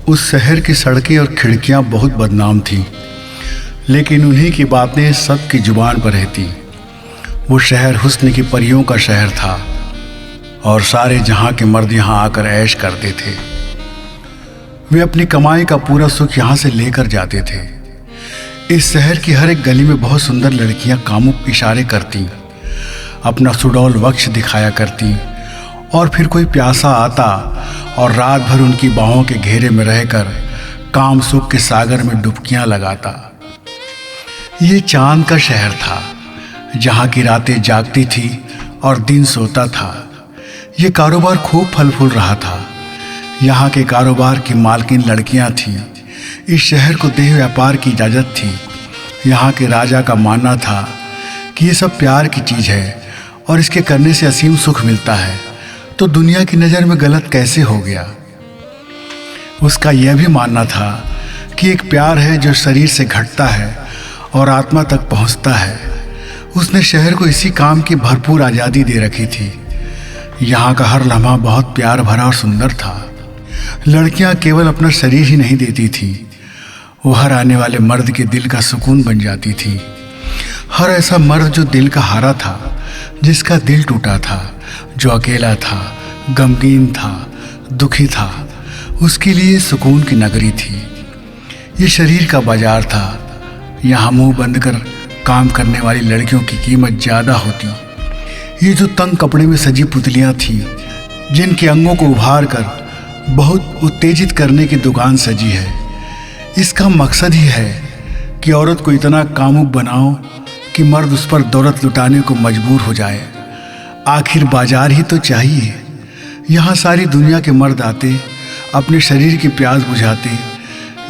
उस शहर की सड़कें और खिड़कियां बहुत बदनाम थीं, लेकिन उन्हीं की बातें सबकी जुबान पर रहती। वो शहर हुस्न की परियों का शहर था और सारे जहां के मर्द यहाँ आकर ऐश करते थे। वे अपनी कमाई का पूरा सुख यहाँ से लेकर जाते थे। इस शहर की हर एक गली में बहुत सुंदर लड़कियां कामुक इशारे करती, अपना सुडौल वक्ष दिखाया करती, और फिर कोई प्यासा आता और रात भर उनकी बाहों के घेरे में रहकर काम सुख के सागर में डुबकियां लगाता। ये चांद का शहर था, जहाँ की रातें जागती थी और दिन सोता था। ये कारोबार खूब फल फूल रहा था। यहाँ के कारोबार की मालकिन लड़कियाँ थीं। इस शहर को देह व्यापार की इजाज़त थी। यहाँ के राजा का मानना था कि ये सब प्यार की चीज़ है और इसके करने से असीम सुख मिलता है, तो दुनिया की नज़र में गलत कैसे हो गया। उसका यह भी मानना था कि एक प्यार है जो शरीर से घटता है और आत्मा तक पहुँचता है। उसने शहर को इसी काम की भरपूर आज़ादी दे रखी थी। यहाँ का हर लम्हा बहुत प्यार भरा और सुंदर था। लड़कियाँ केवल अपना शरीर ही नहीं देती थीं, वो हर आने वाले मर्द के दिल का सुकून बन जाती थी। हर ऐसा मर्द जो दिल का हारा था, जिसका दिल टूटा था, जो अकेला था, गमगीन था, दुखी था, उसके लिए सुकून की नगरी थी। ये शरीर का बाजार था। यहाँ मुंह बंद कर काम करने वाली लड़कियों की कीमत ज़्यादा होती। ये जो तंग कपड़े में सजी पुतलियाँ थीं, जिनके अंगों को उभार कर बहुत उत्तेजित करने की दुकान सजी है, इसका मकसद ही है कि औरत को इतना कामुक बनाओ कि मर्द उस पर दौलत लुटाने को मजबूर हो जाए। आखिर बाजार ही तो चाहिए। यहाँ सारी दुनिया के मर्द आते, अपने शरीर की प्यास बुझाते,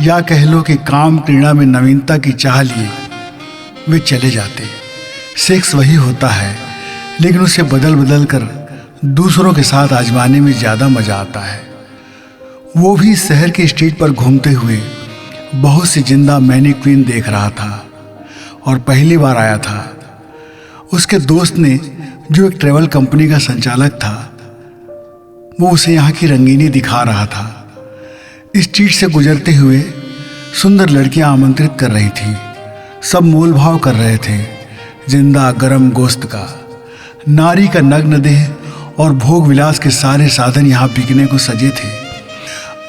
या कह लो कि काम क्रीड़ा में नवीनता की चाह लिए वे चले जाते। सेक्स वही होता है, लेकिन उसे बदल बदल कर दूसरों के साथ आजमाने में ज़्यादा मज़ा आता है। वो भी शहर के स्ट्रीट पर घूमते हुए बहुत सी जिंदा मैनीक्वीन देख रहा था और पहली बार आया था। उसके दोस्त ने, जो एक ट्रैवल कंपनी का संचालक था, वो उसे यहाँ की रंगीनी दिखा रहा था। स्ट्रीट से गुजरते हुए सुंदर लड़कियाँ आमंत्रित कर रही थी। सब मोल भाव कर रहे थे जिंदा गरम गोश्त का। नारी का नग्न देह और भोग विलास के सारे साधन यहाँ बिकने को सजे थे।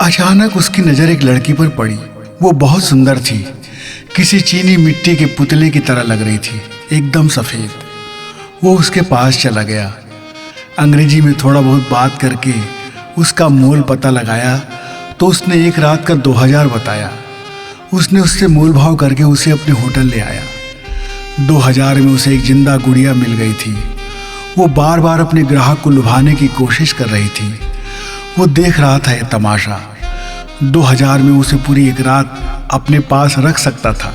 अचानक उसकी नज़र एक लड़की पर पड़ी। वो बहुत सुंदर थी, किसी चीनी मिट्टी के पुतले की तरह लग रही थी, एकदम सफ़ेद। वो उसके पास चला गया। अंग्रेजी में थोड़ा बहुत बात करके उसका मोल पता लगाया तो उसने एक रात का 2000 बताया। उसने उससे मोल भाव करके उसे अपने होटल ले आया। 2000 में उसे एक जिंदा गुड़िया मिल गई थी। वो बार बार अपने ग्राहक को लुभाने की कोशिश कर रही थी। वो देख रहा था यह तमाशा। 2000 में उसे पूरी एक रात अपने पास रख सकता था।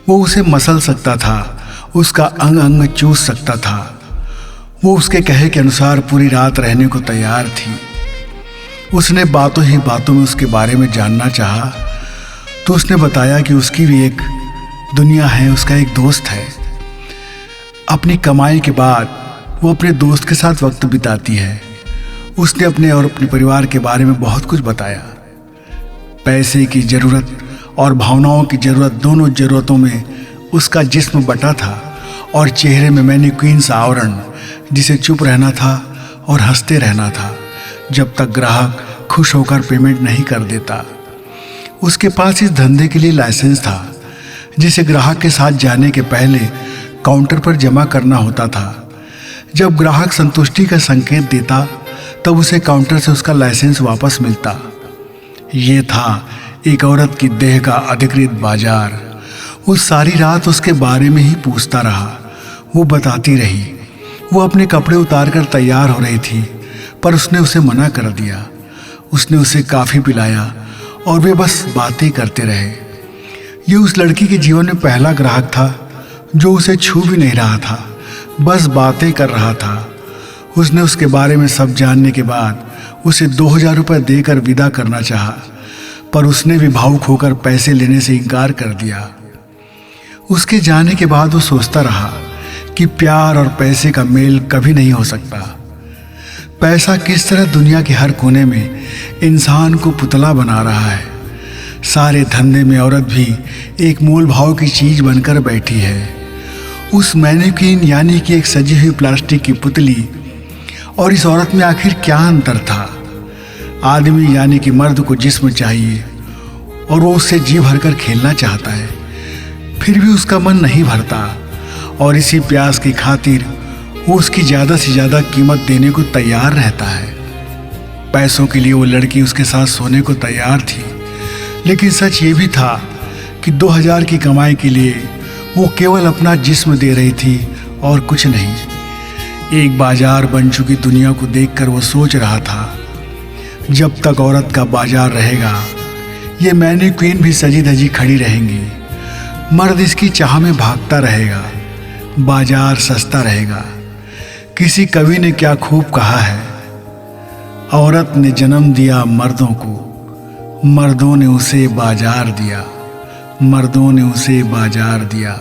वो उसे मसल सकता था, उसका अंग अंग चूस सकता था। वो उसके कहे के अनुसार पूरी रात रहने को तैयार थी। उसने बातों ही बातों में उसके बारे में जानना चाहा तो उसने बताया कि उसकी भी एक दुनिया है, उसका एक दोस्त है। अपनी कमाई के बाद वो अपने दोस्त के साथ वक्त बिताती है। उसने अपने और अपने परिवार के बारे में बहुत कुछ बताया। पैसे की ज़रूरत और भावनाओं की ज़रूरत, दोनों ज़रूरतों में उसका जिस्म बटा था और चेहरे में मैनीक्वीन सा आवरण, जिसे चुप रहना था और हंसते रहना था जब तक ग्राहक खुश होकर पेमेंट नहीं कर देता। उसके पास इस धंधे के लिए लाइसेंस था, जिसे ग्राहक के साथ जाने के पहले काउंटर पर जमा करना होता था। जब ग्राहक संतुष्टि का संकेत देता तब उसे काउंटर से उसका लाइसेंस वापस मिलता। ये था एक औरत की देह का अधिकृत बाजार। वो सारी रात उसके बारे में ही पूछता रहा। वो बताती रही। वो अपने कपड़े उतार कर तैयार हो रही थी, पर उसने उसे मना कर दिया। उसने उसे काफ़ी पिलाया और वे बस बातें करते रहे। ये उस लड़की के जीवन में पहला ग्राहक था जो उसे छू भी नहीं रहा था, बस बातें कर रहा था। उसने उसके बारे में सब जानने के बाद उसे 2000 रुपये देकर विदा करना चाहा, पर उसने भी भावुक होकर पैसे लेने से इनकार कर दिया। उसके जाने के बाद वो सोचता रहा कि प्यार और पैसे का मेल कभी नहीं हो सकता। पैसा किस तरह दुनिया के हर कोने में इंसान को पुतला बना रहा है। सारे धंधे में औरत भी एक मोल भाव की चीज बनकर बैठी है। उस मैनिक्विन यानी कि एक सजी हुई प्लास्टिक की पुतली और इस औरत में आखिर क्या अंतर था। आदमी यानी कि मर्द को जिस्म चाहिए और वो उससे जी भरकर खेलना चाहता है, फिर भी उसका मन नहीं भरता और इसी प्यास की खातिर वो उसकी ज़्यादा से ज़्यादा कीमत देने को तैयार रहता है। पैसों के लिए वो लड़की उसके साथ सोने को तैयार थी, लेकिन सच ये भी था कि 2000 की कमाई के लिए वो केवल अपना जिस्म दे रही थी और कुछ नहीं। एक बाजार बन चुकी दुनिया को देखकर वो सोच रहा था, जब तक औरत का बाजार रहेगा ये मैनिक्विन भी सजी धजी खड़ी रहेंगी, मर्द इसकी चाह में भागता रहेगा, बाजार सस्ता रहेगा। किसी कवि ने क्या खूब कहा है, औरत ने जन्म दिया मर्दों को, मर्दों ने उसे बाजार दिया, मर्दों ने उसे बाजार दिया।